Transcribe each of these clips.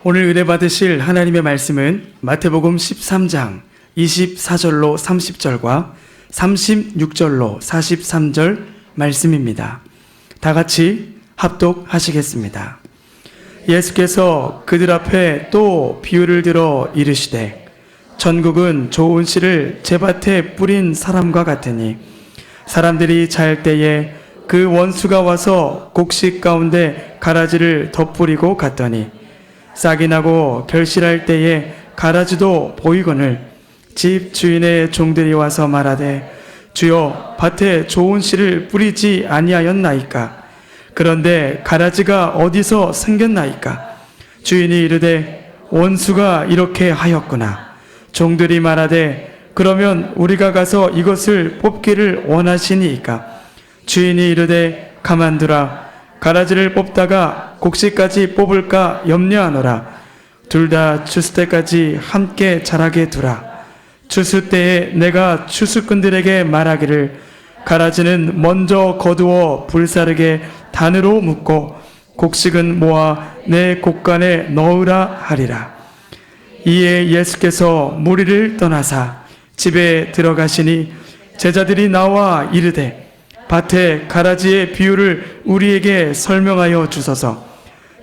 오늘 은혜 받으실 하나님의 말씀은 마태복음 13장 24절로 30절과 36절로 43절 말씀입니다. 다 같이 합독하시겠습니다. 예수께서 그들 앞에 또 비유를 들어 이르시되 천국은 좋은 씨를 제밭에 뿌린 사람과 같으니 사람들이 잘 때에 그 원수가 와서 곡식 가운데 가라지를 덧뿌리고 갔더니 싹이 나고 결실할 때에 가라지도 보이거늘 집 주인의 종들이 와서 말하되 주여 밭에 좋은 씨를 뿌리지 아니하였나이까? 그런데 가라지가 어디서 생겼나이까? 주인이 이르되 원수가 이렇게 하였구나. 종들이 말하되 그러면 우리가 가서 이것을 뽑기를 원하시니이까? 주인이 이르되 가만두라. 가라지를 뽑다가 곡식까지 뽑을까 염려하노라. 둘 다 추수 때까지 함께 자라게 두라. 추수 때에 내가 추수꾼들에게 말하기를 가라지는 먼저 거두어 불사르게 단으로 묶고 곡식은 모아 내 곡간에 넣으라 하리라. 이에 예수께서 무리를 떠나사 집에 들어가시니 제자들이 나와 이르되 밭에 가라지의 비유를 우리에게 설명하여 주소서.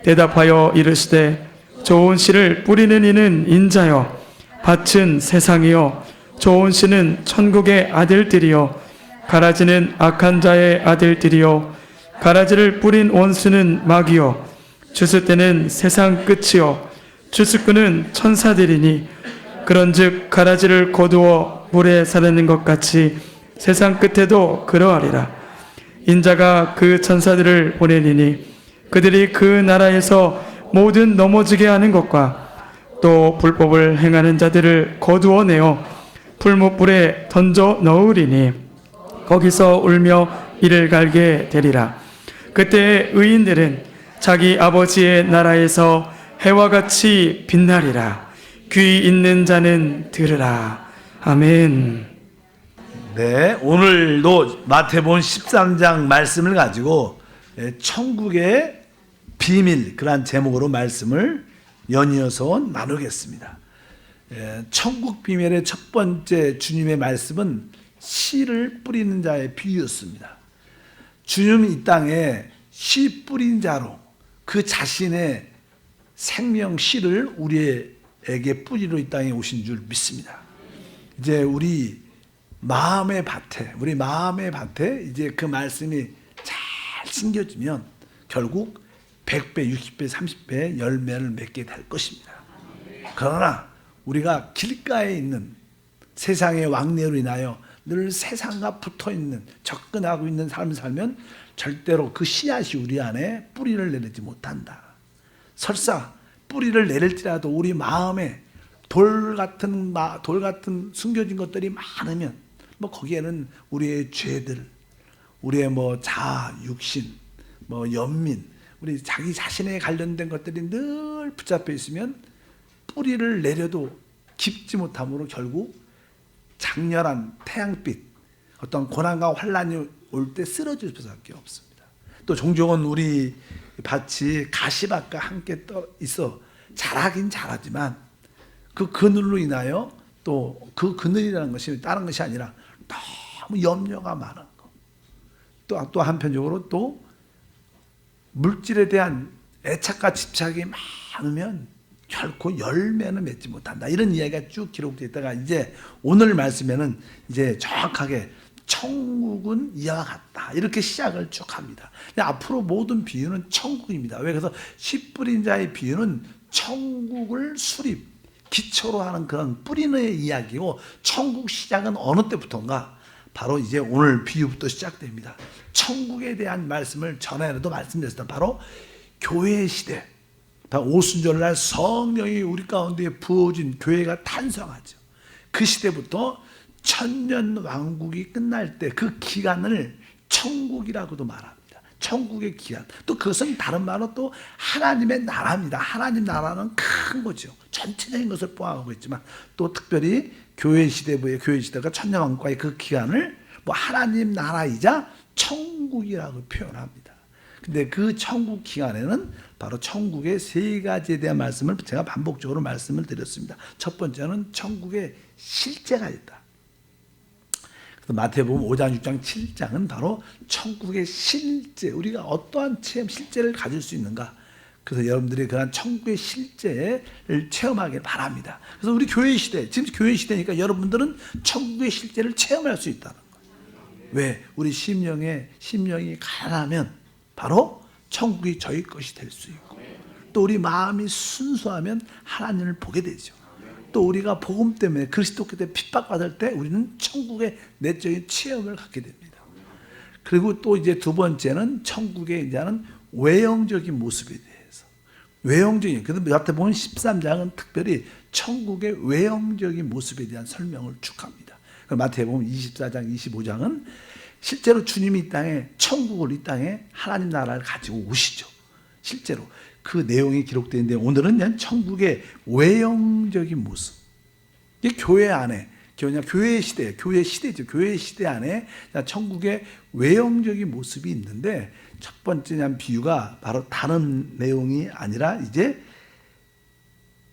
대답하여 이르시되 좋은 씨를 뿌리는 이는 인자요 밭은 세상이요 좋은 씨는 천국의 아들들이요 가라지는 악한 자의 아들들이요 가라지를 뿌린 원수는 마귀요 추수 때는 세상 끝이요 추수꾼은 천사들이니 그런즉 가라지를 거두어 물에 사르는 것 같이 세상 끝에도 그러하리라. 인자가 그 천사들을 보내리니 그들이 그 나라에서 모든 넘어지게 하는 것과 또 불법을 행하는 자들을 거두어내어 풀무불에 던져 넣으리니 거기서 울며 이를 갈게 되리라. 그때 의인들은 자기 아버지의 나라에서 해와 같이 빛나리라. 귀 있는 자는 들으라. 아멘. 네, 오늘도 마태복음 13장 말씀을 가지고 천국의 비밀, 그런 제목으로 말씀을 연이어서 나누겠습니다. 천국 비밀의 첫 번째 주님의 말씀은 씨를 뿌리는 자의 비유였습니다. 주님은 이 땅에 씨 뿌린 자로 그 자신의 생명 씨를 우리에게 뿌리러 이 땅에 오신 줄 믿습니다. 이제 우리 마음의 밭에 이제 그 말씀이 잘 심겨지면 결국 100배, 60배, 30배 열매를 맺게 될 것입니다. 그러나 우리가 길가에 있는 세상의 왕래로 인하여 늘 세상과 붙어있는, 접근하고 있는 삶을 살면 절대로 그 씨앗이 우리 안에 뿌리를 내리지 못한다. 설사 뿌리를 내릴지라도 우리 마음에 돌 같은 숨겨진 것들이 많으면 거기에는 우리의 죄들, 우리의 자아, 육신, 연민, 우리 자기 자신에 관련된 것들이 늘 붙잡혀 있으면 뿌리를 내려도 깊지 못함으로 결국 장렬한 태양빛, 어떤 고난과 환난이 올 때 쓰러질 수밖에 없습니다. 또 종종은 우리 밭이 가시밭과 함께 떠 있어 자라긴 자라지만 그 그늘로 인하여 또 그 그늘이라는 것이 다른 것이 아니라 너무 염려가 많은 거. 또 한편적으로 또 물질에 대한 애착과 집착이 많으면 결코 열매는 맺지 못한다. 이런 이야기가 쭉 기록되어 있다가 이제 오늘 말씀에는 이제 정확하게 천국은 이와 같다. 이렇게 시작을 쭉 합니다. 앞으로 모든 비유는 천국입니다. 왜? 그래서 씨 뿌린 자의 비유는 천국을 수립, 기초로 하는 그런 뿌리는 이야기고 천국 시작은 어느 때부터인가? 바로 이제 오늘 비유부터 시작됩니다. 천국에 대한 말씀을 전에도 말씀드렸습니다. 바로 교회 시대, 바로 오순절날 성령이 우리 가운데 부어진 교회가 탄생하죠. 그 시대부터 천년 왕국이 끝날 때 그 기간을 천국이라고도 말합니다. 천국의 기간. 또 그것은 다른 말로 또 하나님의 나라입니다. 하나님 나라는 큰 거죠. 전체적인 것을 포함하고 있지만 또 특별히 교회 시대가 천년 왕국과의 그 기간을 하나님 나라이자 천국이라고 표현합니다. 근데 그 천국 기간에는 바로 천국의 세 가지에 대한 말씀을 제가 반복적으로 말씀을 드렸습니다. 첫 번째는 천국의 실제가 있다. 그래서 마태복음 5장, 6장, 7장은 바로 천국의 실제, 우리가 어떠한 체험, 실제를 가질 수 있는가. 그래서 여러분들이 그런 천국의 실제를 체험하길 바랍니다. 그래서 우리 교회 시대, 지금 교회 시대니까 여러분들은 천국의 실제를 체험할 수 있다는 거예요. 왜? 우리 심령이 가난하면 바로 천국이 저희 것이 될 수 있고, 또 우리 마음이 순수하면 하나님을 보게 되죠. 또 우리가 복음 때문에 그리스도께 대해 핍박받을 때 우리는 천국의 내적인 체험을 갖게 됩니다. 그리고 또 이제 두 번째는 천국의 이제는 외형적인 모습에 대해서. 외형적인, 그래서 마태복음 13장은 특별히 천국의 외형적인 모습에 대한 설명을 쭉 합니다. 마태복음 24장, 25장은 실제로 주님이 이 땅에, 천국을 이 땅에 하나님 나라를 가지고 오시죠. 실제로. 그 내용이 기록되어 있는데 오늘은 그냥 천국의 외형적인 모습. 이게 교회 안에, 교회 시대죠. 교회 시대 안에 천국의 외형적인 모습이 있는데 첫 번째 비유가 바로 다른 내용이 아니라 이제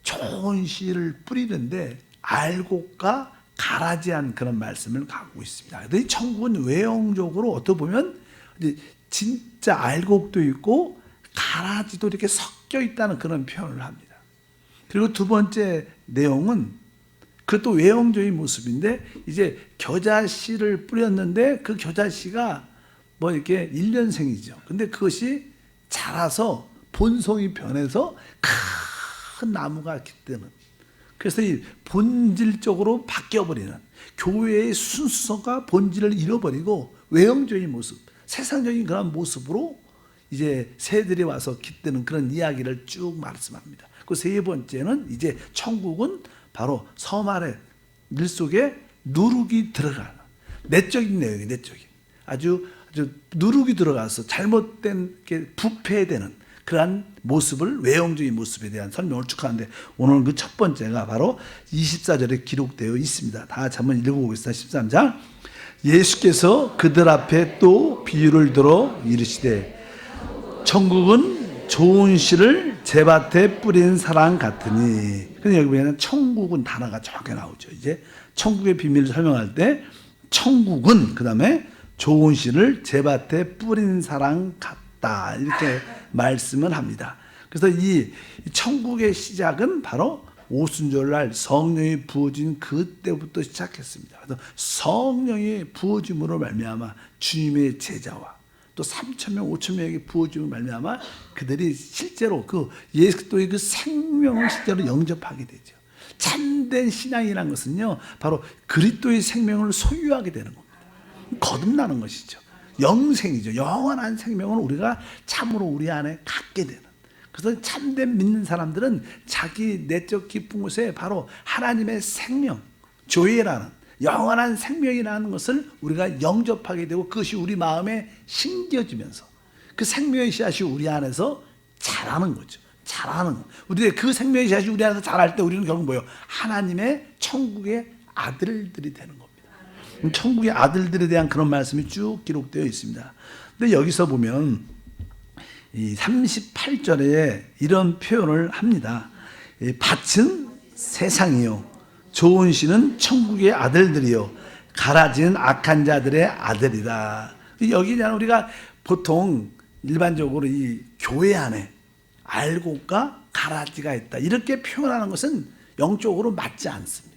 좋은 씨를 뿌리는데 알곡과 가라지한 그런 말씀을 갖고 있습니다. 그런데 이 천국은 외형적으로 어떻게 보면 진짜 알곡도 있고 가라지도 이렇게 섞여 있다는 그런 표현을 합니다. 그리고 두 번째 내용은 그것도 외형적인 모습인데 이제 겨자씨를 뿌렸는데 그 겨자씨가 뭐 이렇게 1년생이죠. 근데 그것이 자라서 본송이 변해서 큰 나무가 깃드는, 그래서 이 본질적으로 바뀌어버리는, 교회의 순수성과 본질을 잃어버리고 외형적인 모습, 세상적인 그런 모습으로 이제 새들이 와서 깃드는 그런 이야기를 쭉 말씀합니다. 그 세 번째는 이제 천국은 바로 섬 아래 물 속에 누룩이 들어가는 내적인 내용이, 내적인 아주 누룩이 들어가서 잘못된 게 부패되는 그러한 모습을, 외형적인 모습에 대한 설명을 쭉 하는데 오늘 그 첫 번째가 바로 24절에 기록되어 있습니다. 다 같이 한번 읽어보겠습니다. 13장. 예수께서 그들 앞에 또 비유를 들어 이르시되 천국은 좋은 씨를 제밭에 뿌린 사람 같으니. 근데 여기 보면 천국은 단어가 적게 나오죠. 이제 천국의 비밀을 설명할 때 천국은 그 다음에 좋은 씨를 제밭에 뿌린 사람 같다, 이렇게 말씀을 합니다. 그래서 이 천국의 시작은 바로 오순절날 성령이 부어진 그때부터 시작했습니다. 그래서 성령이 부어짐으로 말미암아 주님의 제자와 또 3,000명, 5,000명에게 부어짐으로 말미암아 그들이 실제로 그 예수 그리스도의 그 생명을 실제로 영접하게 되죠. 참된 신앙이라는 것은요, 바로 그리스도의 생명을 소유하게 되는 겁니다. 거듭나는 것이죠. 영생이죠. 영원한 생명을 우리가 참으로 우리 안에 갖게 되는. 그래서 참된 믿는 사람들은 자기 내적 깊은 곳에 바로 하나님의 생명, 조회라는 영원한 생명이라는 것을 우리가 영접하게 되고 그것이 우리 마음에 심겨지면서 그 생명의 씨앗이 우리 안에서 자라는 거죠. 자라는 거. 우리 그 생명의 씨앗이 우리 안에서 자랄 때 우리는 결국 뭐예요? 하나님의 천국의 아들들이 되는 겁니다. 천국의 아들들에 대한 그런 말씀이 쭉 기록되어 있습니다. 근데 여기서 보면 이 38절에 이런 표현을 합니다. 밭은 세상이요, 좋은 씨는 천국의 아들들이요, 가라지는 악한 자들의 아들이다. 여기는 우리가 보통 일반적으로 이 교회 안에 알곡과 가라지가 있다, 이렇게 표현하는 것은 영적으로 맞지 않습니다.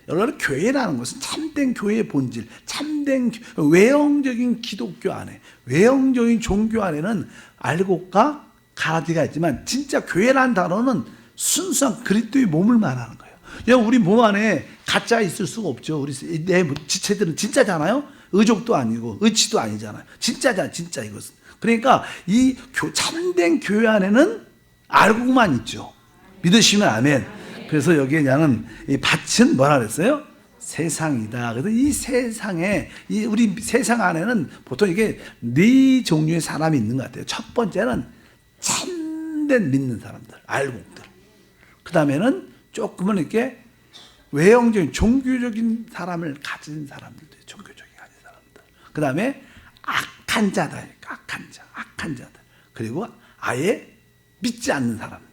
여러분, 교회라는 것은 참된 교회의 본질, 참된 외형적인 기독교 안에, 외형적인 종교 안에는 알곡과 가라지가 있지만 진짜 교회라는 단어는 순수한 그리스도의 몸을 말하는 거예요. 우리 몸 안에 가짜가 있을 수가 없죠. 우리 내 지체들은 진짜잖아요. 의족도 아니고 의치도 아니잖아요. 진짜잖아, 진짜 이것은. 그러니까 이 참된 교회 안에는 알곡만 있죠. 믿으시면 아멘. 그래서 여기에 나는 이 밭은 뭐라 그랬어요? 세상이다. 그래서 이 세상에, 우리 세상 안에는 보통 이게 네 종류의 사람이 있는 것 같아요. 첫 번째는 참된 믿는 사람들, 알곡들. 그 다음에는 조금은 이렇게 외형적인 종교적인 사람을 가진 사람들도, 종교적인 가진 사람들. 그 다음에 악한 악한 자다. 악한 자들. 그리고 아예 믿지 않는 사람들.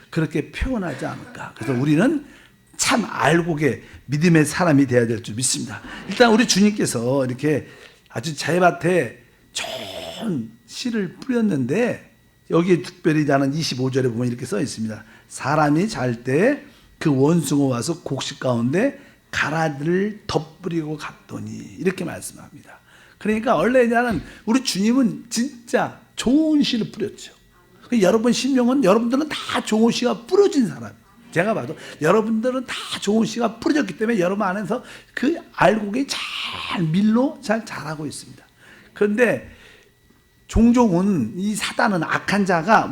그렇게 표현하지 않을까. 그래서 우리는 참 알곡의 믿음의 사람이 되어야 될 줄 믿습니다. 일단 우리 주님께서 이렇게 아주 자해밭에 좋은 씨를 뿌렸는데 여기 특별히 나는 25절에 보면 이렇게 써 있습니다. 사람이 잘 때 그 원숭아 와서 곡식 가운데 가라지를 덧뿌리고 갔더니 이렇게 말씀합니다. 그러니까 원래는 우리 주님은 진짜 좋은 씨를 뿌렸죠. 여러분 심령은 여러분들은 다 좋은 씨가 뿌려진 사람이에요. 제가 봐도 여러분들은 다 좋은 씨가 뿌려졌기 때문에 여러분 안에서 그 알곡이 잘 밀로 잘 자라고 있습니다. 그런데 종종은 이 사단은 악한 자가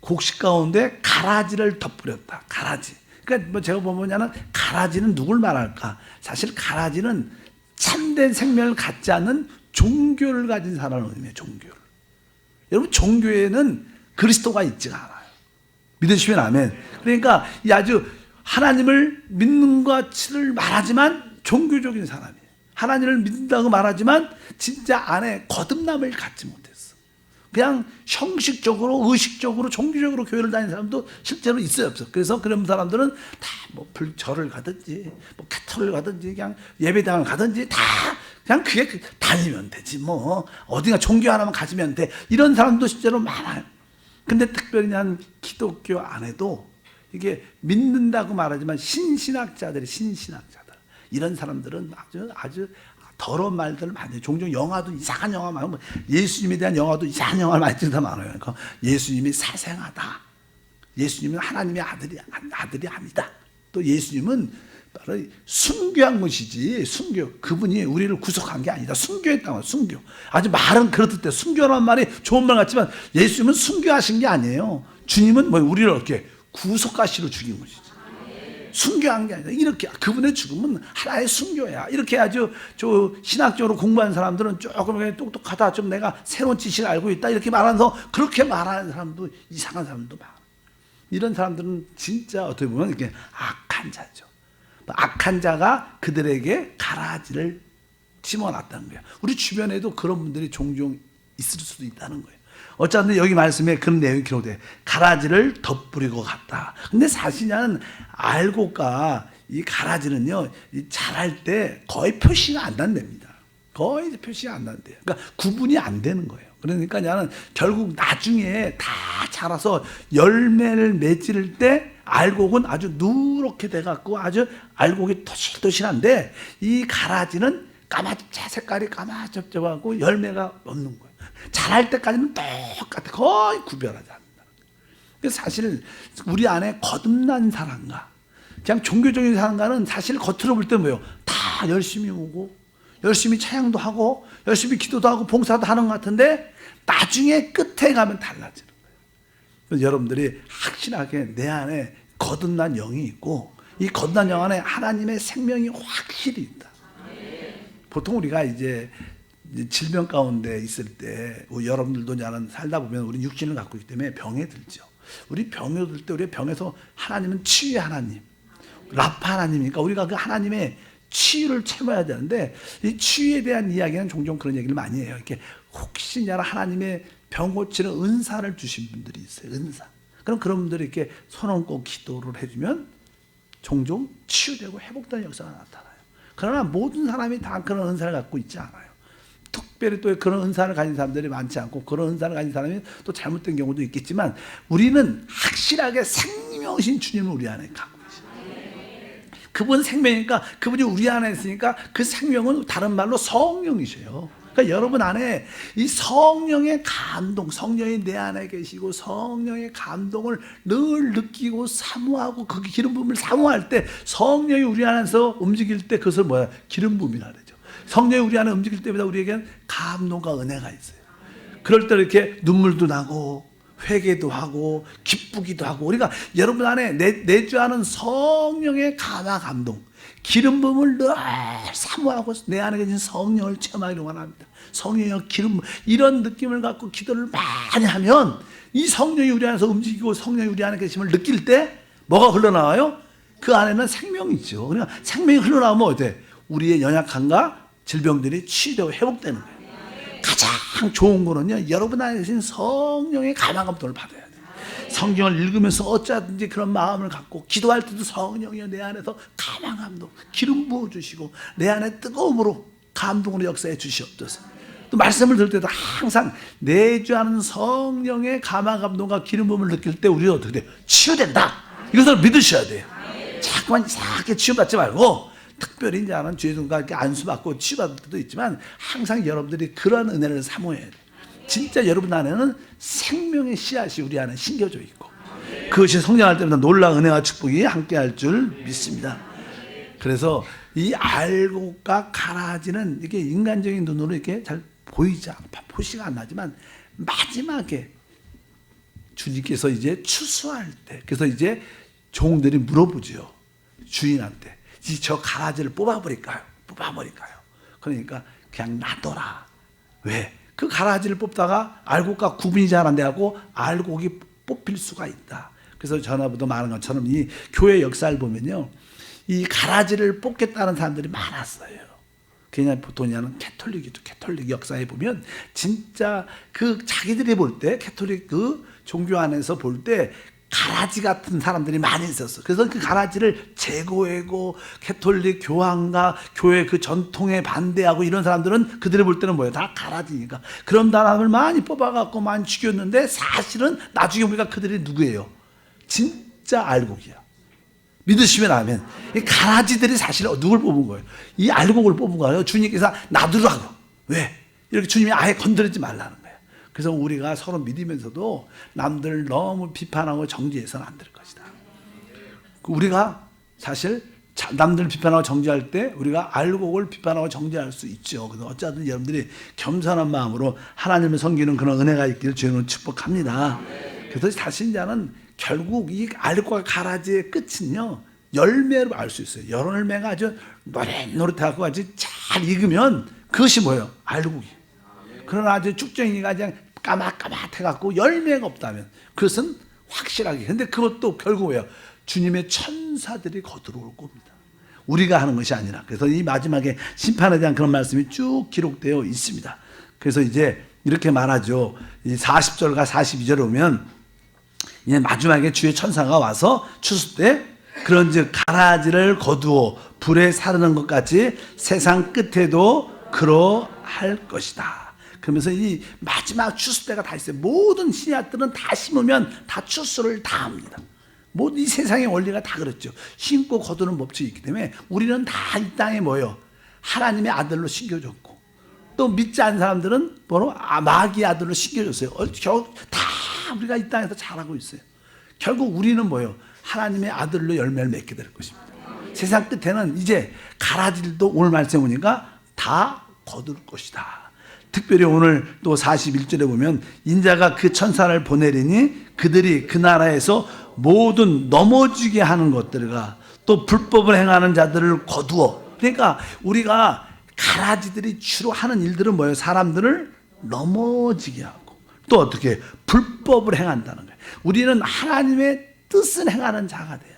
곡식 가운데 가라지를 덧뿌렸다. 가라지. 그러니까 제가 보면은 가라지는 누굴 말할까? 사실 가라지는 참된 생명을 갖지 않는 종교를 가진 사람을 의미해요. 종교를. 여러분 종교에는 그리스도가 있지가 않아요. 믿으시면 아멘. 그러니까 이 아주 하나님을 믿는 것을 말하지만 종교적인 사람이에요. 하나님을 믿는다고 말하지만 진짜 안에 거듭남을 갖지 못했어. 그냥 형식적으로 의식적으로 종교적으로 교회를 다니는 사람도 실제로 있어요, 없어. 그래서 그런 사람들은 다 뭐 절을 가든지 뭐 캐톨을 가든지 그냥 예배당을 가든지 다 그냥 그게 다니면 되지 뭐 어디가 종교 하나만 가지면 돼. 이런 사람도 실제로 많아요. 근데 특별히 난 기독교 안에도 이게 믿는다고 말하지만 신신학자들 이런 사람들은 아주 더러운 말들을 많이 해요. 종종 영화도 이상한 영화 많아요. 예수님에 대한 영화도 이상한 영화를 많이 찍다 많아요. 그러니까 예수님이 사생하다. 예수님은 하나님의 아들이 아니다. 또 예수님은 바로 순교한 것이지 순교. 그분이 우리를 구속한 게 아니다. 순교했다고 순교. 아주 말은 그렇듯 순교라는 말이 좋은 말 같지만 예수님은 순교하신 게 아니에요. 주님은 우리를 이렇게 구속가시로 죽인 것이지. 순교한 게 아니라 이렇게 그분의 죽음은 하나의 순교야. 이렇게 아주 신학적으로 공부한 사람들은 조금 똑똑하다. 좀 내가 새로운 지식을 알고 있다. 이렇게 말하면서 그렇게 말하는 사람도 이상한 사람도 많아. 이런 사람들은 진짜 어떻게 보면 이렇게 악한 자죠. 악한 자가 그들에게 가라지를 심어놨다는 거예요. 우리 주변에도 그런 분들이 종종 있을 수도 있다는 거예요. 어쨌든 여기 말씀에 그런 내용이 기록돼. 가라지를 덧뿌리고 갔다. 근데 사실은 알곡과 이 가라지는요, 자랄 때 거의 표시가 안 난답니다. 거의 표시가 안 난대요. 그러니까 구분이 안 되는 거예요. 그러니까 나는 결국 나중에 다 자라서 열매를 맺을 때 알곡은 아주 누렇게 돼갖고 아주 알곡이 토실토실한데 이 가라지는 색깔이 까마잡잡하고 열매가 없는 거예요. 자랄 때까지는 똑같아. 거의 구별하지 않는다. 사실 우리 안에 거듭난 사람과 그냥 종교적인 사람과는 사실 겉으로 볼 때 뭐예요? 다 열심히 오고 열심히 찬양도 하고 열심히 기도도 하고 봉사도 하는 것 같은데 나중에 끝에 가면 달라지는 거예요. 그래서 여러분들이 확실하게 내 안에 거듭난 영이 있고 이 거듭난 영 안에 하나님의 생명이 확실히 있다. 보통 우리가 이제 질병 가운데 있을 때 여러분들도 나는 살다 보면 우리 육신을 갖고 있기 때문에 병에 들죠. 우리 병에 들 때 우리 병에서 하나님은 치유의 하나님, 라파 하나님이니까 우리가 그 하나님의 치유를 채워야 되는데 이 치유에 대한 이야기는 종종 그런 얘기를 많이 해요. 이렇게 혹시나 하나님의 병 고치는 은사를 주신 분들이 있어요. 은사. 그럼 그런 분들이 이렇게 손 얹고 기도를 해주면 종종 치유되고 회복되는 역사가 나타나요. 그러나 모든 사람이 다 그런 은사를 갖고 있지 않아요. 특별히 또 그런 은사를 가진 사람들이 많지 않고 그런 은사를 가진 사람이 또 잘못된 경우도 있겠지만 우리는 확실하게 생명이신 주님을 우리 안에 갖고 계십니다. 그분 생명이니까 그분이 우리 안에 있으니까 그 생명은 다른 말로 성령이셔요. 그러니까 여러분 안에 이 성령의 감동, 성령이 내 안에 계시고 성령의 감동을 늘 느끼고 사모하고 그 기름 부음을 사모할 때 성령이 우리 안에서 움직일 때 그것을 기름 부음이라 그러죠. 성령이 우리 안에 움직일 때마다 우리에게는 감동과 은혜가 있어요. 그럴 때 이렇게 눈물도 나고 회개도 하고 기쁘기도 하고 우리가 여러분 안에 내주하는 성령의 감동 기름 부음을 늘 사모하고 내 안에 계신 성령을 체험하기를 원합니다. 성령의 기름 이런 느낌을 갖고 기도를 많이 하면 이 성령이 우리 안에서 움직이고 성령이 우리 안에 계심을 느낄 때 뭐가 흘러나와요? 그 안에는 생명이 있죠. 그러니까 생명이 흘러나오면 어때? 우리의 연약함과 질병들이 치유되고 회복되는 거예요. 가장 좋은 거는요, 여러분 안에 계신 성령의 감화감동을 받아야 돼요. 성경을 읽으면서 어쩌든지 그런 마음을 갖고 기도할 때도 성령이여 내 안에서 감화감동, 기름 부어주시고 내 안에 뜨거움으로 감동으로 역사해 주시옵소서. 또 말씀을 들을 때도 항상 내주하는 성령의 감화감동과 기름 부음을 느낄 때 우리는 어떻게 돼요? 치유된다. 이것을 믿으셔야 돼요. 자꾸만 이상하게 치유받지 말고, 특별히 이제 하는 죄송과 이렇게 안수받고 치유받을 때도 있지만 항상 여러분들이 그런 은혜를 사모해야 돼요. 진짜 여러분 안에는 생명의 씨앗이 우리 안에 심겨져 있고, 그것이 성장할 때마다 놀라운 은혜와 축복이 함께할 줄 믿습니다. 그래서 이 알곡과 가라지는 이게 인간적인 눈으로 이렇게 잘 보이지 않고 표시가 안 나지만, 마지막에 주님께서 이제 추수할 때, 그래서 이제 종들이 물어보죠. 주인한테 저 가라지를 뽑아버릴까요? 그러니까 그냥 놔둬라. 왜? 그 가라지를 뽑다가 알곡과 구분이 잘 안 돼갖고 알곡이 뽑힐 수가 있다. 그래서 전화보다 많은 것처럼 이 교회 역사를 보면요, 이 가라지를 뽑겠다는 사람들이 많았어요. 그냥 보통은 캐톨릭이죠. 캐톨릭 역사에 보면 진짜 그 자기들이 볼 때, 캐톨릭 그 종교 안에서 볼 때 가라지 같은 사람들이 많이 있었어. 그래서 그 가라지를 제거하고 캐톨릭 교황과 교회 그 전통에 반대하고 이런 사람들은 그들이 볼 때는 뭐예요? 다 가라지니까. 그런 사람을 많이 뽑아갖고 많이 죽였는데, 사실은 나중에 보니까 그들이 누구예요? 진짜 알곡이야. 믿으시면 아멘. 이 가라지들이 사실 누굴 뽑은 거예요? 이 알곡을 뽑은 거예요. 주님께서 놔두라고. 왜? 이렇게 주님이 아예 건드리지 말라는 거예요. 그래서 우리가 서로 믿으면서도 남들을 너무 비판하고 정죄해서는 안 될 것이다. 우리가 사실 남들을 비판하고 정죄할 때 우리가 알곡을 비판하고 정죄할 수 있죠. 그래서 어쨌든 여러분들이 겸손한 마음으로 하나님을 섬기는 그런 은혜가 있기를 주님은 축복합니다. 그래서 자신자는 결국 이 알곡과 가라지의 끝은요, 열매로 알 수 있어요. 열매가 아주 노릇노릇하고 아주 잘 익으면 그것이 뭐예요? 알곡이. 그러나 아주 쭉정이가 그냥 까맣까맣해갖고 열매가 없다면 그것은 확실하게. 근데 그것도 결국 왜요? 주님의 천사들이 거들어올 겁니다. 우리가 하는 것이 아니라. 그래서 이 마지막에 심판에 대한 그런 말씀이 쭉 기록되어 있습니다. 그래서 이제 이렇게 말하죠. 이 40절과 42절에 오면 이제 마지막에 주의 천사가 와서 추수 때 그런즉 가라지를 거두어 불에 사르는 것 같이 세상 끝에도 그러할 것이다. 그러면서 이 마지막 추수 때가 다 있어요. 모든 씨앗들은 다 심으면 다 추수를 다 합니다. 모든 이 세상의 원리가 다 그렇죠. 심고 거두는 법칙이 있기 때문에 우리는 다 이 땅에 뭐예요? 하나님의 아들로 심겨졌고, 또 믿지 않는 사람들은 바로 마귀의 아들로 심겨졌어요. 다 우리가 이 땅에서 잘하고 있어요. 결국 우리는 뭐예요? 하나님의 아들로 열매를 맺게 될 것입니다. 세상 끝에는 이제 가라지들도 오늘 말씀 보니까 다 거둘 것이다. 특별히 오늘 또 41절에 보면 인자가 그 천사를 보내리니 그들이 그 나라에서 모든 넘어지게 하는 것들과 또 불법을 행하는 자들을 거두어. 그러니까 우리가 가라지들이 주로 하는 일들은 뭐예요? 사람들을 넘어지게 하고 또 어떻게 불법을 행한다는 거예요. 우리는 하나님의 뜻을 행하는 자가 돼야 돼요.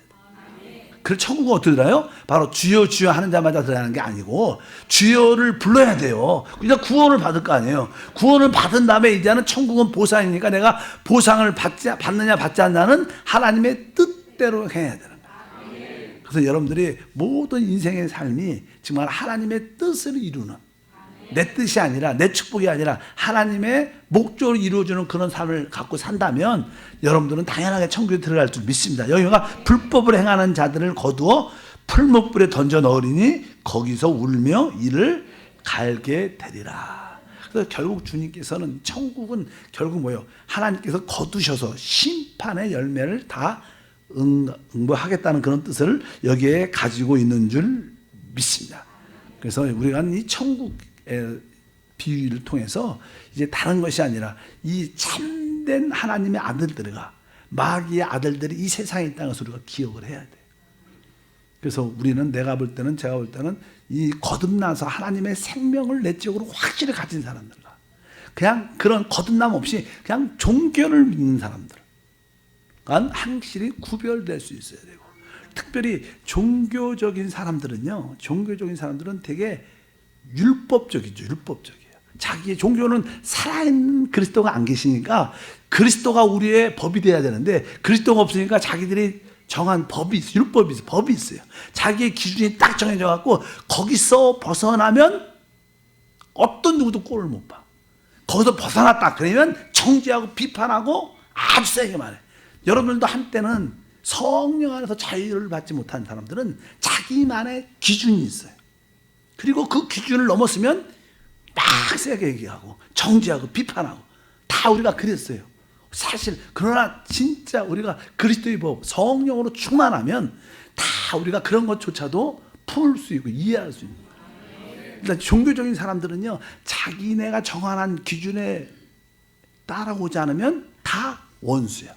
그래서 천국은 어떻게 들어요? 바로 주여 주여 하는 자마다 들어가는 게 아니고 주여를 불러야 돼요. 그러니까 구원을 받을 거 아니에요. 구원을 받은 다음에 이제는 천국은 보상이니까 내가 보상을 받느냐 받지 않느냐는 하나님의 뜻대로 해야 되는 거예요. 그래서 여러분들이 모든 인생의 삶이 정말 하나님의 뜻을 이루는, 내 뜻이 아니라 내 축복이 아니라 하나님의 목적으로 이루어주는 그런 삶을 갖고 산다면 여러분들은 당연하게 천국에 들어갈 줄 믿습니다. 여기가 불법을 행하는 자들을 거두어 풀목불에 던져 넣으리니 거기서 울며 이를 갈게 되리라. 그래서 결국 주님께서는, 천국은 결국 뭐예요? 하나님께서 거두셔서 심판의 열매를 다 응보하겠다는 그런 뜻을 여기에 가지고 있는 줄 믿습니다. 그래서 우리가 이 천국 비유를 통해서 이제 다른 것이 아니라 이 참된 하나님의 아들들과 마귀의 아들들이 이 세상에 있다는 것을 우리가 기억을 해야 돼요. 그래서 우리는 제가 볼 때는 이 거듭나서 하나님의 생명을 내적으로 확실히 가진 사람들과 그냥 그런 거듭남 없이 그냥 종교를 믿는 사람들은 확실히 구별될 수 있어야 되고, 특별히 종교적인 사람들은 되게 율법적이죠. 율법적이에요. 자기의 종교는 살아있는 그리스도가 안 계시니까 그리스도가 우리의 법이 돼야 되는데 그리스도가 없으니까 자기들이 정한 법이 있어요. 율법이 있어요. 법이 있어요. 자기의 기준이 딱 정해져 갖고 거기서 벗어나면 어떤 누구도 꼴을 못 봐. 거기서 벗어났다 그러면 정죄하고 비판하고 아주 세게 말해. 여러분들도 한때는 성령 안에서 자유를 받지 못한 사람들은 자기만의 기준이 있어요. 그리고 그 기준을 넘었으면 막 세게 얘기하고 정죄하고 비판하고 다 우리가 그랬어요. 사실 그러나 진짜 우리가 그리스도의 법 성령으로 충만하면 다 우리가 그런 것조차도 풀 수 있고 이해할 수 있는 거예요. 그러니까 종교적인 사람들은요 자기네가 정한 기준에 따라오지 않으면 다 원수야.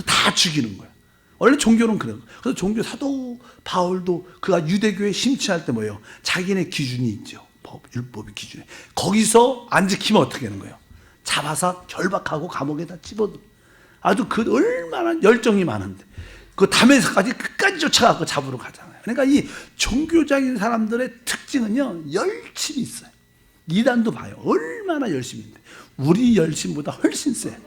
다 죽이는 거야. 원래 종교는 그래요. 그래서 종교 사도 바울도 그가 유대교에 심취할 때 뭐예요? 자기네 기준이 있죠. 율법의 기준에. 거기서 안 지키면 어떻게 하는 거예요? 잡아서 결박하고 감옥에다 집어넣어. 아주 그 얼마나 열정이 많은데 그 담에서까지 끝까지 쫓아가고 잡으러 가잖아요. 그러니까 이 종교적인 사람들의 특징은요 열심이 있어요. 이단도 봐요. 얼마나 열심인데 우리 열심보다 훨씬 세.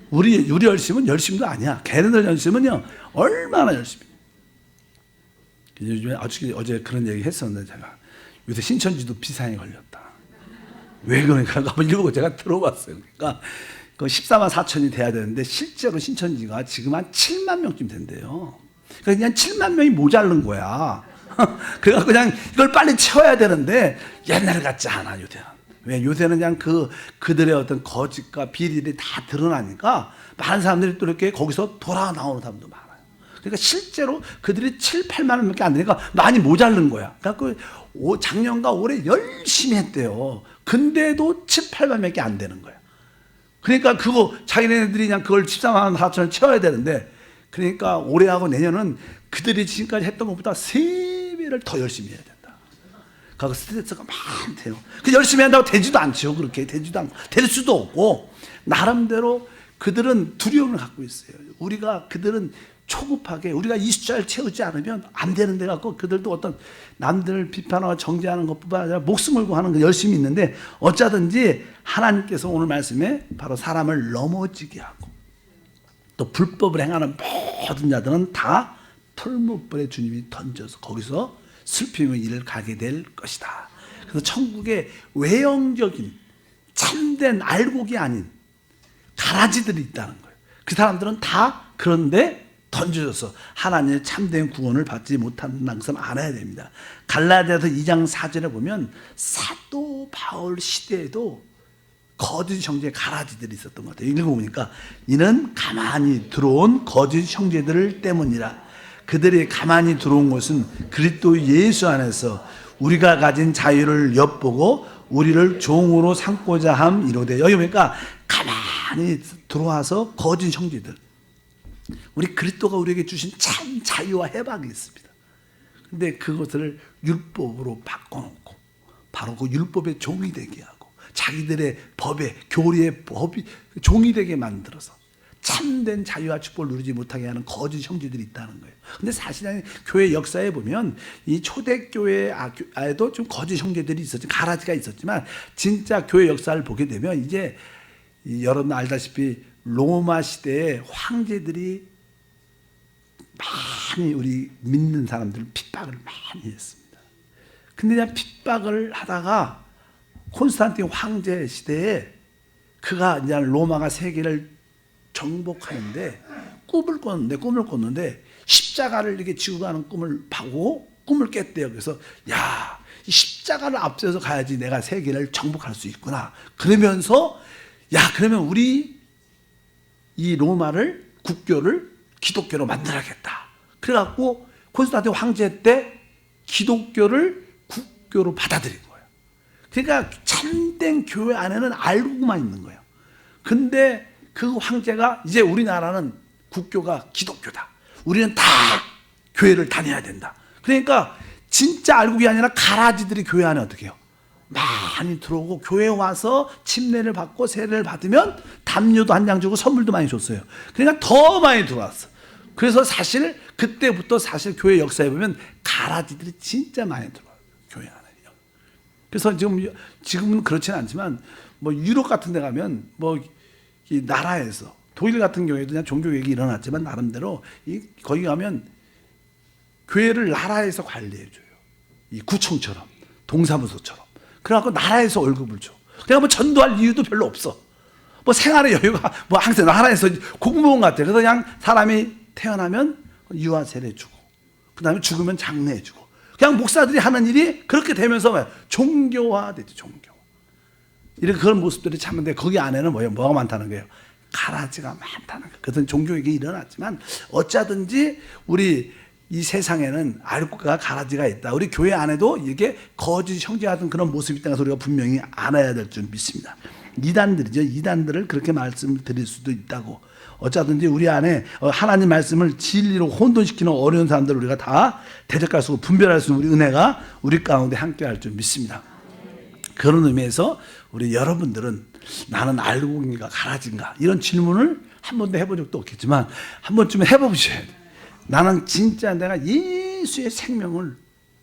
우리 열심은 열심도 아니야. 걔네들 열심은요 얼마나 열심히. 요즘에 어제 그런 얘기 했었는데 제가 요새 신천지도 비상에 걸렸다. 왜 그러니까 한번 읽어보고 제가 들어봤어요. 그러니까 그 14만 4천이 돼야 되는데 실제로 신천지가 지금 한 7만 명쯤 된대요. 그러니까 그냥 7만 명이 모자른 거야. 그래서 그냥 이걸 빨리 채워야 되는데 옛날 같지 않아 요새는. 왜 요새는 그냥 그들의 어떤 거짓과 비리들이 다 드러나니까 많은 사람들이 또 이렇게 거기서 돌아 나오는 사람도 많아요. 그러니까 실제로 그들이 7, 8만 원밖에 안 되니까 많이 모자른 거야. 그러니까 작년과 올해 열심히 했대요. 근데도 7, 8만 원밖에 안 되는 거야. 그러니까 그거 자기네들이 그냥 그걸 14만 4천을 채워야 되는데 그러니까 올해하고 내년은 그들이 지금까지 했던 것보다 3배를 더 열심히 해야 된다. 그 스트레스가 많대요. 그 열심히 한다고 되지도 않죠. 그렇게 되지도 않고 될 수도 없고 나름대로 그들은 두려움을 갖고 있어요. 그들은 초급하게 우리가 이 숫자를 채우지 않으면 안 되는 데 갖고 그들도 어떤 남들을 비판하고 정죄하는 것뿐만 아니라 목숨 걸고 하는 거 열심히 있는데 어쩌든지 하나님께서 오늘 말씀에 바로 사람을 넘어지게 하고 또 불법을 행하는 모든 자들은 다 풀무불에 주님이 던져서 거기서 슬픔의 일을 가게 될 것이다. 그래서 천국에 외형적인 참된 알곡이 아닌 가라지들이 있다는 거예요. 그 사람들은 다 그런데 던져져서 하나님의 참된 구원을 받지 못한다는 것을 알아야 됩니다. 갈라디아서 2장 4절에 보면 사도 바울 시대에도 거짓 형제의 가라지들이 있었던 것 같아요. 읽어보니까 이는 가만히 들어온 거짓 형제들 때문이라. 그들이 가만히 들어온 것은 그리스도 예수 안에서 우리가 가진 자유를 엿보고 우리를 종으로 삼고자 함이로되. 여기 보니까 가만히 들어와서 거짓 형제들. 우리 그리스도가 우리에게 주신 참 자유와 해방이 있습니다. 근데 그것을 율법으로 바꿔놓고 바로 그 율법의 종이 되게 하고 자기들의 법의 교리의 법이 종이 되게 만들어서 참된 자유와 축복을 누리지 못하게 하는 거짓 형제들이 있다는 거예요. 근데 사실은 교회 역사에 보면 이 초대교회에도 좀 거짓 형제들이 있었지, 가라지가 있었지만 진짜 교회 역사를 보게 되면 이제 여러분 알다시피 로마 시대에 황제들이 많이 우리 믿는 사람들을 핍박을 많이 했습니다. 근데 그냥 핍박을 하다가 콘스탄틴 황제 시대에 그가 이제 로마가 세계를 정복하는데 꿈을 꿨는데 십자가를 이렇게 지고 가는 꿈을 파고 꿈을 깼대요. 그래서 야, 이 십자가를 앞세워서 가야지 내가 세계를 정복할 수 있구나. 그러면서 그러면 우리 이 로마를 국교를 기독교로 만들어야겠다. 그래갖고 콘스탄틴 황제 때 기독교를 국교로 받아들인 거예요. 그러니까 참된 교회 안에는 알고만 있는 거예요. 근데 그 황제가 이제 우리나라는 국교가 기독교다. 우리는 다 교회를 다녀야 된다. 그러니까 진짜 알국이 아니라 가라지들이 교회 안에 어떻게 해요? 많이 들어오고 교회에 와서 침례를 받고 세례를 받으면 담요도 한 장 주고 선물도 많이 줬어요. 그러니까 더 많이 들어왔어. 그래서 사실 그때부터 사실 교회 역사에 보면 가라지들이 진짜 많이 들어와요. 교회 안에요. 그래서 지금은 그렇지는 않지만 뭐 유럽 같은 데 가면 뭐 이 나라에서 독일 같은 경우에도 그냥 종교개혁이 일어났지만 나름대로 거기 가면 교회를 나라에서 관리해 줘요. 이 구청처럼 동사무소처럼. 그래갖고 나라에서 월급을 줘. 내가 뭐 전도할 이유도 별로 없어. 뭐 생활의 여유가 뭐 항상 나라에서 공무원 같아. 그래서 그냥 사람이 태어나면 유아세례 주고, 그 다음에 죽으면 장례해 주고. 그냥 목사들이 하는 일이 그렇게 되면서 종교화되죠. 종교. 이렇게 그런 모습들이 참는데 거기 안에는 뭐가 많다는 거예요? 가라지가 많다는 거예요. 그것은 종교개혁이 일어났지만 어쩌든지 우리 이 세상에는 알고가 가라지가 있다. 우리 교회 안에도 이게 거짓 형제하던 그런 모습이 있다는 것을 우리가 분명히 알아야 될 줄 믿습니다. 이단들이죠. 이단들을 그렇게 말씀을 드릴 수도 있다고. 어쩌든지 우리 안에 하나님 말씀을 진리로 혼돈시키는 어려운 사람들을 우리가 다 대적할 수 있고 분별할 수 있는 우리 은혜가 우리 가운데 함께 할 줄 믿습니다. 그런 의미에서 우리 여러분들은 나는 알고인가 가라지인가 이런 질문을 한 번도 해본 적도 없겠지만 한 번쯤은 해보셔야 돼요. 나는 진짜 내가 예수의 생명을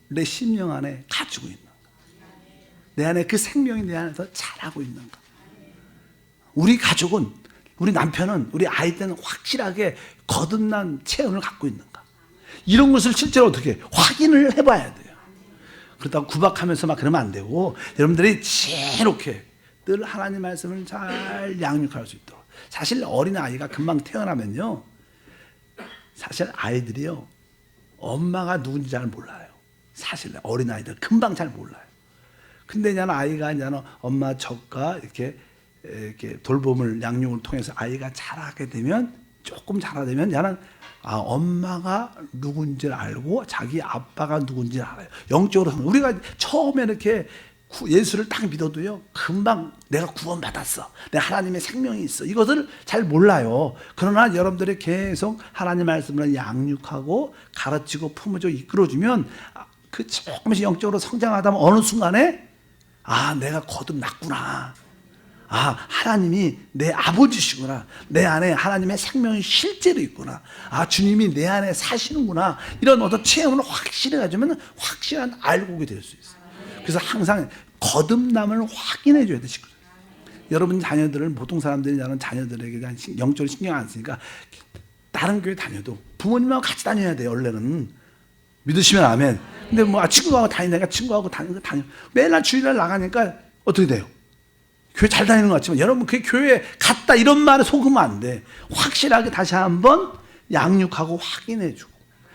내 심령 안에 가지고 있는가? 내 안에 그 생명이 내 안에서 자라고 있는가? 우리 가족은, 우리 남편은, 우리 아이들은 확실하게 거듭난 체험을 갖고 있는가? 이런 것을 실제로 어떻게 확인을 해봐야 돼요. 그렇다고 구박하면서 막 그러면 안 되고 여러분들이 지혜롭게 늘 하나님 말씀을 잘 양육할 수 있도록. 사실 어린아이가 금방 태어나면요, 사실 아이들이요 엄마가 누군지 잘 몰라요. 사실 어린아이들 금방 잘 몰라요. 근데 나는 아이가 나는 엄마 젖과 이렇게 돌봄을 양육을 통해서 아이가 자라게 되면 조금 자라되면 나는 엄마가 누군지를 알고 자기 아빠가 누군지를 알아요. 영적으로 우리가 처음에 이렇게 예수를 딱 믿어도요 금방 내가 구원받았어, 내 하나님의 생명이 있어, 이것을 잘 몰라요. 그러나 여러분들이 계속 하나님 말씀을 양육하고 가르치고 품어줘 이끌어주면 그 조금씩 영적으로 성장하다 보면 어느 순간에 내가 거듭났구나, 하나님이 내 아버지시구나, 내 안에 하나님의 생명이 실제로 있구나, 주님이 내 안에 사시는구나, 이런 어떤 체험을 확실히 가지면 확실한 알고게 될 수 있어요. 그래서 항상 거듭남을 확인해 줘야 되시거든요. 여러분 자녀들을, 보통 사람들이 나는 자녀들에게 대한 영적으로 신경 안 쓰니까 다른 교회 다녀도 부모님하고 같이 다녀야 돼요. 원래는 믿으시면 아멘. 근데 뭐 친구하고 다니니까 친구하고 다니고 매일 주일날 나가니까 어떻게 돼요? 교회 잘 다니는 것 같지만 여러분 그 교회에 갔다 이런 말에 속으면 안 돼. 확실하게 다시 한번 양육하고 확인해 주고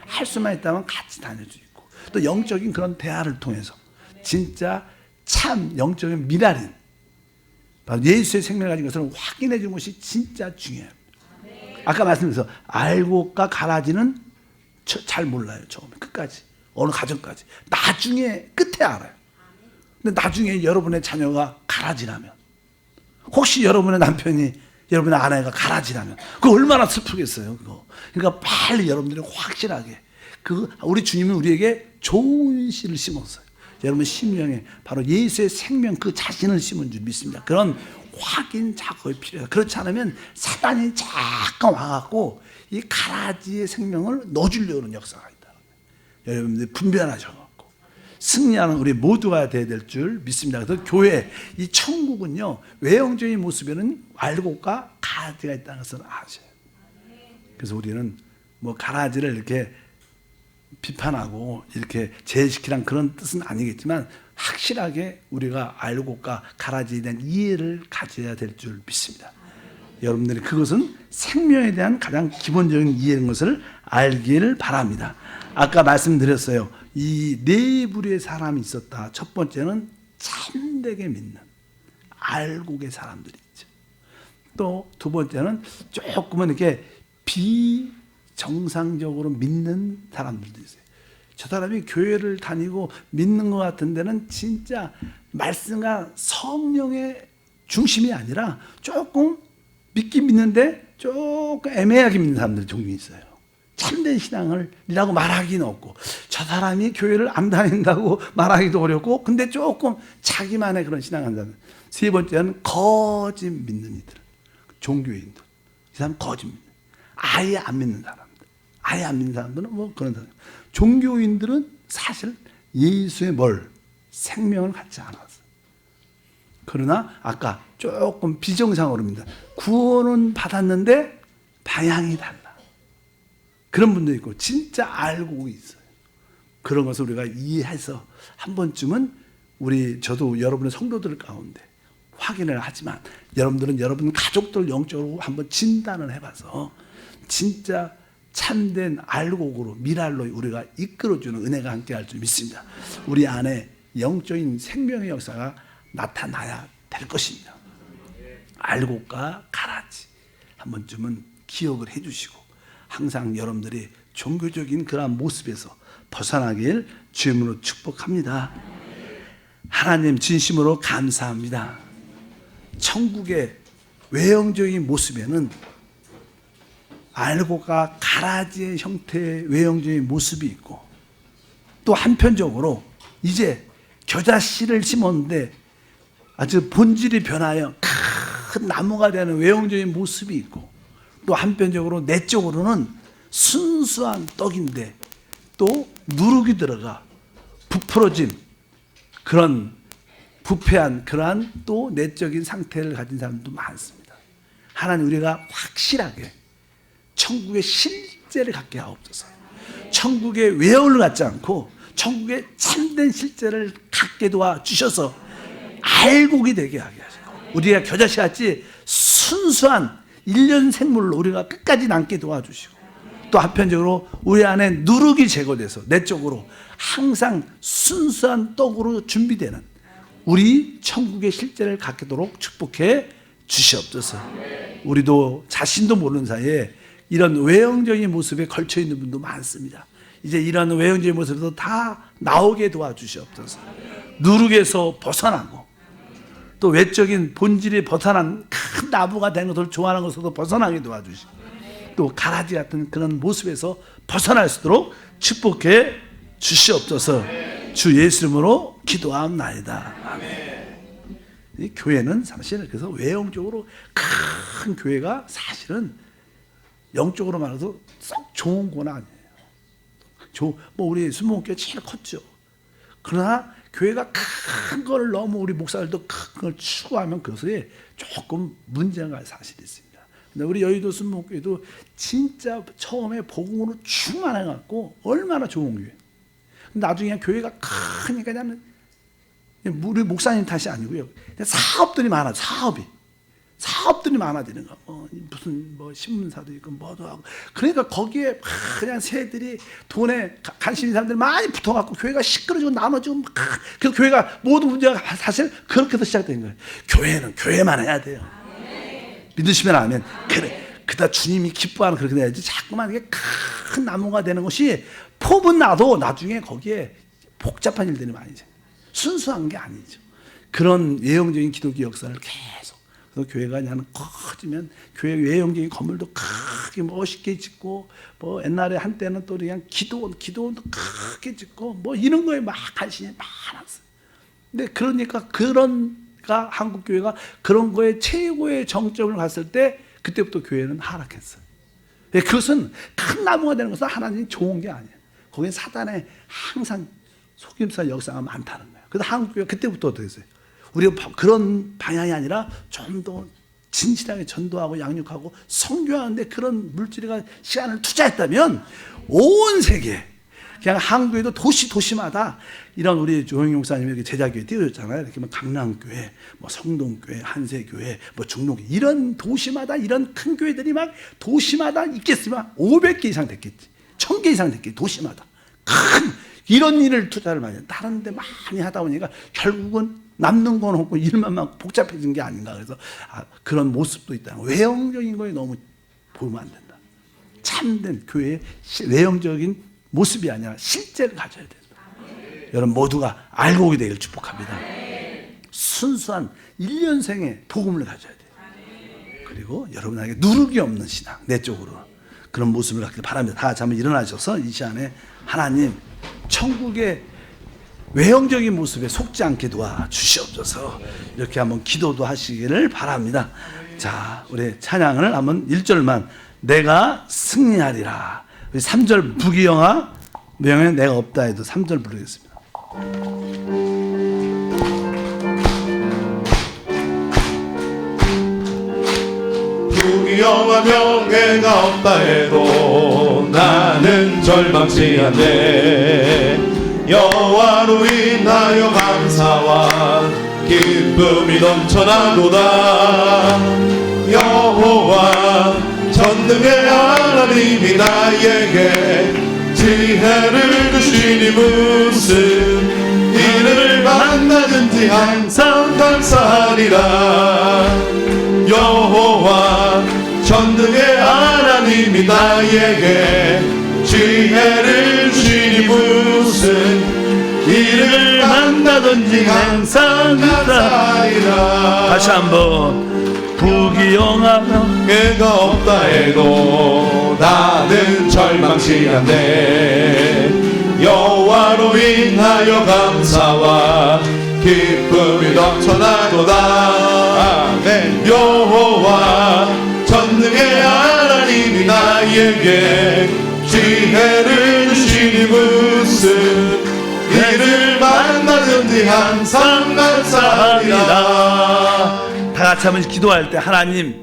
할 수만 있다면 같이 다녀주고 또 영적인 그런 대화를 통해서 진짜 참 영적인 미랄인 바로 예수의 생명을 가진 것을 확인해 주는 것이 진짜 중요합니다. 아까 말씀드려서 알고가 가라지는 잘 몰라요. 처음에 끝까지 어느 가정까지 나중에 끝에 알아요. 근데 나중에 여러분의 자녀가 가라지라면, 혹시 여러분의 남편이, 여러분의 아내가 가라지라면 그거 얼마나 슬프겠어요. 그거. 그러니까 빨리 여러분들이 확실하게 우리 주님은 우리에게 좋은 씨를 심었어요. 여러분 심령에 바로 예수의 생명 그 자신을 심은 줄 믿습니다. 그런 확인 작업이 필요해요. 그렇지 않으면 사단이 잠깐 와갖고 이 가라지의 생명을 넣어주려는 역사가 있다. 여러분들이 분별하셔갖고 승리하는 우리 모두가 되어야 될 줄 믿습니다. 그래서 교회, 이 천국은요 외형적인 모습에는 알고가 가라지가 있다는 것을 아셔요. 그래서 우리는 뭐 가라지를 이렇게 비판하고 이렇게 제외시키란 그런 뜻은 아니겠지만 확실하게 우리가 알고가 가라지에 대한 이해를 가져야 될 줄 믿습니다. 여러분들이 그것은 생명에 대한 가장 기본적인 이해인 것을 알기를 바랍니다. 아까 말씀드렸어요. 이 네 부류의 사람이 있었다. 첫 번째는 참되게 믿는 알고의 사람들이 있죠. 또 두 번째는 조금은 이렇게 비정상적으로 믿는 사람들도 있어요. 저 사람이 교회를 다니고 믿는 것 같은 데는 진짜 말씀과 성령의 중심이 아니라 조금 믿긴 믿는데 조금 애매하게 믿는 사람들이 종종 있어요. 참된 신앙을이라고 말하기는 없고, 저 사람이 교회를 안 다닌다고 말하기도 어렵고, 근데 조금 자기만의 그런 신앙을 한다는. 세 번째는 거짓 믿는 이들, 종교인들. 이 사람 거짓 믿는, 아예 안 믿는 사람들. 아예 안 믿는 사람들은 뭐 그런 사람. 종교인들은 사실 예수의 생명을 갖지 않았어요. 그러나 아까 조금 비정상으로입니다. 구원은 받았는데 방향이 달라. 그런 분도 있고 진짜 알고 있어요. 그런 것을 우리가 이해해서 한 번쯤은 저도 여러분의 성도들 가운데 확인을 하지만 여러분들은 여러분 가족들 영적으로 한번 진단을 해봐서 진짜 참된 알곡으로 미랄로 우리가 이끌어주는 은혜가 함께할 줄 믿습니다. 우리 안에 영적인 생명의 역사가 나타나야 될 것입니다. 알곡과 가라지 한 번쯤은 기억을 해주시고 항상 여러분들이 종교적인 그러한 모습에서 벗어나길 주님으로 축복합니다. 하나님 진심으로 감사합니다. 천국의 외형적인 모습에는 알곡과 가라지의 형태의 외형적인 모습이 있고 또 한편적으로 이제 겨자씨를 심었는데 아주 본질이 변하여 큰 나무가 되는 외형적인 모습이 있고 또 한편적으로 내적으로는 순수한 떡인데 또 누룩이 들어가 부풀어진 그런 부패한 그러한 또 내적인 상태를 가진 사람도 많습니다. 하나님 우리가 확실하게 천국의 실제를 갖게 하옵소서. 천국의 외형을 갖지 않고 천국의 참된 실제를 갖게 도와주셔서 알곡이 되게 하게 하시고 우리가 겨자씨 같이 순수한 일년 생물로 우리가 끝까지 남게 도와주시고 또 한편적으로 우리 안에 누룩이 제거돼서 내적으로 항상 순수한 떡으로 준비되는 우리 천국의 실제를 갖도록 축복해 주시옵소서. 우리도 자신도 모르는 사이에 이런 외형적인 모습에 걸쳐 있는 분도 많습니다. 이제 이런 외형적인 모습도 다 나오게 도와주시옵소서. 누룩에서 벗어나고 또 외적인 본질이 벗어난 큰 나무가 되는 것을 좋아하는 것으로 벗어나게 도와주시고 또 가라지 같은 그런 모습에서 벗어날 수 있도록 축복해 주시옵소서. 주 예수 이름으로 기도하옵나이다. 아멘. 이 교회는 사실 그래서 외형적으로 큰 교회가 사실은 영적으로 말해도 썩 좋은 건 아니에요. 뭐 우리 순복음교회 제일 컸죠. 그러나 교회가 큰 걸 너무 우리 목사들도 큰 걸 추구하면 그것에 조금 문제가 사실이 있습니다. 근데 우리 여의도 순복음교회도 진짜 처음에 복음으로 충만해갖고 얼마나 좋은 교회. 나중에 교회가 크니까 그냥 우리 목사님 탓이 아니고요. 사업들이 많아. 사업들이 많아지는 거. 무슨 신문사도 있고 뭐도 하고. 그러니까 거기에 그냥 새들이 돈에 관심 있는 사람들이 많이 붙어갖고 교회가 시끄러지고 나눠지고 그래서 교회가 모든 문제가 사실 그렇게 해서 시작된 거예요. 교회는 교회만 해야 돼요. 믿으시면 아멘. 그래. 그다 주님이 기뻐하는 그렇게 돼야지. 자꾸만 이게 큰 나무가 되는 것이 포분 나도 나중에 거기에 복잡한 일들이 많이 생겨요. 순수한 게 아니죠. 그런 외형적인 기독교 역사를 계속. 그래서 교회가 그냥 커지면 교회 외형적인 건물도 크게 멋있게 짓고 뭐 옛날에 한때는 또 그냥 기도원도 크게 짓고 뭐 이런 거에 막 관심이 많았어요. 근데 그러니까 한국 교회가 그런 거에 최고의 정점을 갔을 때 그때부터 교회는 하락했어요. 그것은 큰 나무가 되는 것은 하나님이 좋은 게 아니에요. 거기에 사단의 항상 속임수와 역사가 많다는 거예요. 그래서 한국교회가 그때부터 어떻게 했어요? 우리가 그런 방향이 아니라 좀 더 진실하게 전도하고 양육하고 선교하는데 그런 물질과 시간을 투자했다면 온 세계 그냥 한국에도 도시마다 이런 우리 조영희 목사님이 이렇게 제자교회 띄워줬잖아요. 이렇게 뭐 강남교회, 뭐 성동교회, 한세교회, 뭐 중로교회 이런 도시마다 이런 큰 교회들이 막 도시마다 있겠으면 500개 이상 됐겠지. 1000개 이상 됐겠지. 도시마다 큰 이런 일을 투자를 많이 해요. 다른 데 많이 하다 보니까 결국은 남는 건 없고 일만 막 복잡해진 게 아닌가. 그래서 그런 모습도 있다. 외형적인 거에 너무 보면 안 된다. 참된 교회의 외형적인 모습이 아니라 실제를 가져야 된다. 여러분 모두가 알곡이 되기를 축복합니다. 순수한 1년생의 복음을 가져야 돼요. 그리고 여러분에게 누룩이 없는 신앙, 내적으로 그런 모습을 갖길 바랍니다. 다 같이 한번 일어나셔서 이 시간에 하나님 천국의 외형적인 모습에 속지 않게 도와주시옵소서. 이렇게 한번 기도도 하시기를 바랍니다. 자, 우리 찬양을 한번 1절만 내가 승리하리라. 3절 부귀영화 명예 내가 없다 해도 3절 부르겠습니다. 부귀영화 명예가 없다 해도 나는 절망치 않네. 여호와로 인하여 감사와 기쁨이 넘쳐나도다. 여호와 전능의 하나님이 나에게 지혜를 주시니 무슨 일을 만나든지 항상 감사하리라. 여호와 전능의 하나님이 나에게 지혜를 주시니 무슨 일을 만나든지 항상 감사하리라. 다시 한번 부귀영화며 예가 없다 해도 나는 절망치 않네. 여호와로 인하여 감사와 기쁨이 넘쳐나도다. 아멘. 여호와 전능의 하나님이 나에게 지혜를 주시니 무슨 일을 만나든지 항상 감사하리라. 다 같이 한번 기도할 때 하나님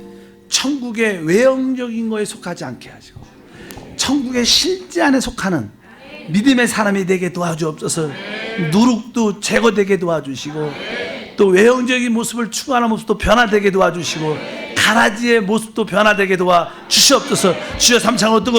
천국의 외형적인 거에 속하지 않게 하시고 천국의 실제 안에 속하는 믿음의 사람이 되게 도와주옵소서. 누룩도 제거되게 도와주시고 또 외형적인 모습을 추구하는 모습도 변화되게 도와주시고 가라지의 모습도 변화되게 도와주시옵소서. 주여 삼창으로 뜨고